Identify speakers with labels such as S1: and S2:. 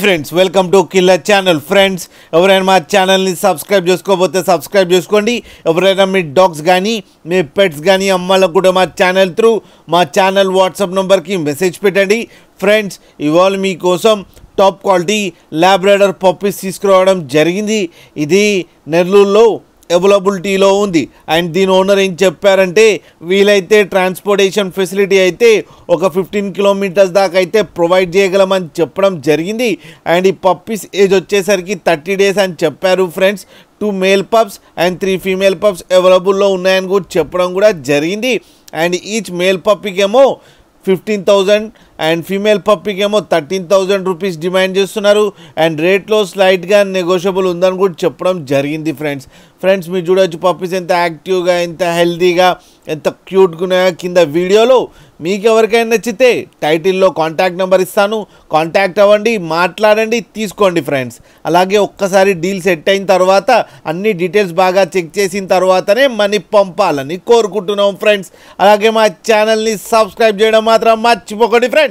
S1: Friends welcome to killer channel. Friends ఎవరైనా మా ఛానల్ని సబ్స్క్రైబ్ చేసుకోకపోతే సబ్స్క్రైబ్ చేసుకోండి. ఎవరైనా మీ డాగ్స్ కానీ మీ పెట్స్ కానీ అమ్మాలకు కూడా మా ఛానల్ వాట్సాప్ నెంబర్కి మెసేజ్ పెట్టండి. ఫ్రెండ్స్ ఇవాళ మీకోసం టాప్ క్వాలిటీ లాబ్రాడర్ పప్పీస్ తీసుకురావడం జరిగింది. ఇది నెల్లూరులో అవైలబిలిటీలో ఉంది. అండ్ దీని ఓనర్ ఏం చెప్పారంటే వీలైతే ట్రాన్స్పోర్టేషన్ ఫెసిలిటీ అయితే ఒక 15 కిలోమీటర్స్ దాకా అయితే ప్రొవైడ్ చేయగలమని చెప్పడం జరిగింది. అండ్ ఈ పప్పీస్ ఏజ్ వచ్చేసరికి 30 days అని చెప్పారు. Friends 2 male pups and 3 female pups అవైలబుల్లో ఉన్నాయని కూడా చెప్పడం కూడా జరిగింది. అండ్ ఈచ్ మేల్ పప్పీకి ఏమో 15,000 అండ్ ఫీమేల్ పప్పీకి ఏమో 13,000 రూపీస్ డిమాండ్ చేస్తున్నారు. అండ్ రేట్లో స్లైట్గా నెగోషియబుల్ ఉందని కూడా చెప్పడం జరిగింది. ఫ్రెండ్స్ మీరు చూడవచ్చు పప్పీస్ ఎంత యాక్టివ్గా, ఎంత హెల్తీగా, ఎంత క్యూట్గా ఉన్నాయో కింద వీడియోలో. మీకు ఎవరికైనా నచ్చితే టైటిల్లో కాంటాక్ట్ నెంబర్ ఇస్తాను, కాంటాక్ట్ అవ్వండి, మాట్లాడండి, తీసుకోండి. ఫ్రెండ్స్ అలాగే ఒక్కసారి డీల్ సెట్ అయిన తర్వాత అన్ని డీటెయిల్స్ బాగా చెక్ చేసిన తర్వాతనే మనీ పంపాలని కోరుకుంటున్నాం. ఫ్రెండ్స్ అలాగే మా ఛానల్ని సబ్స్క్రైబ్ చేయడం మాత్రం మర్చిపోకండి. ఫ్రెండ్స్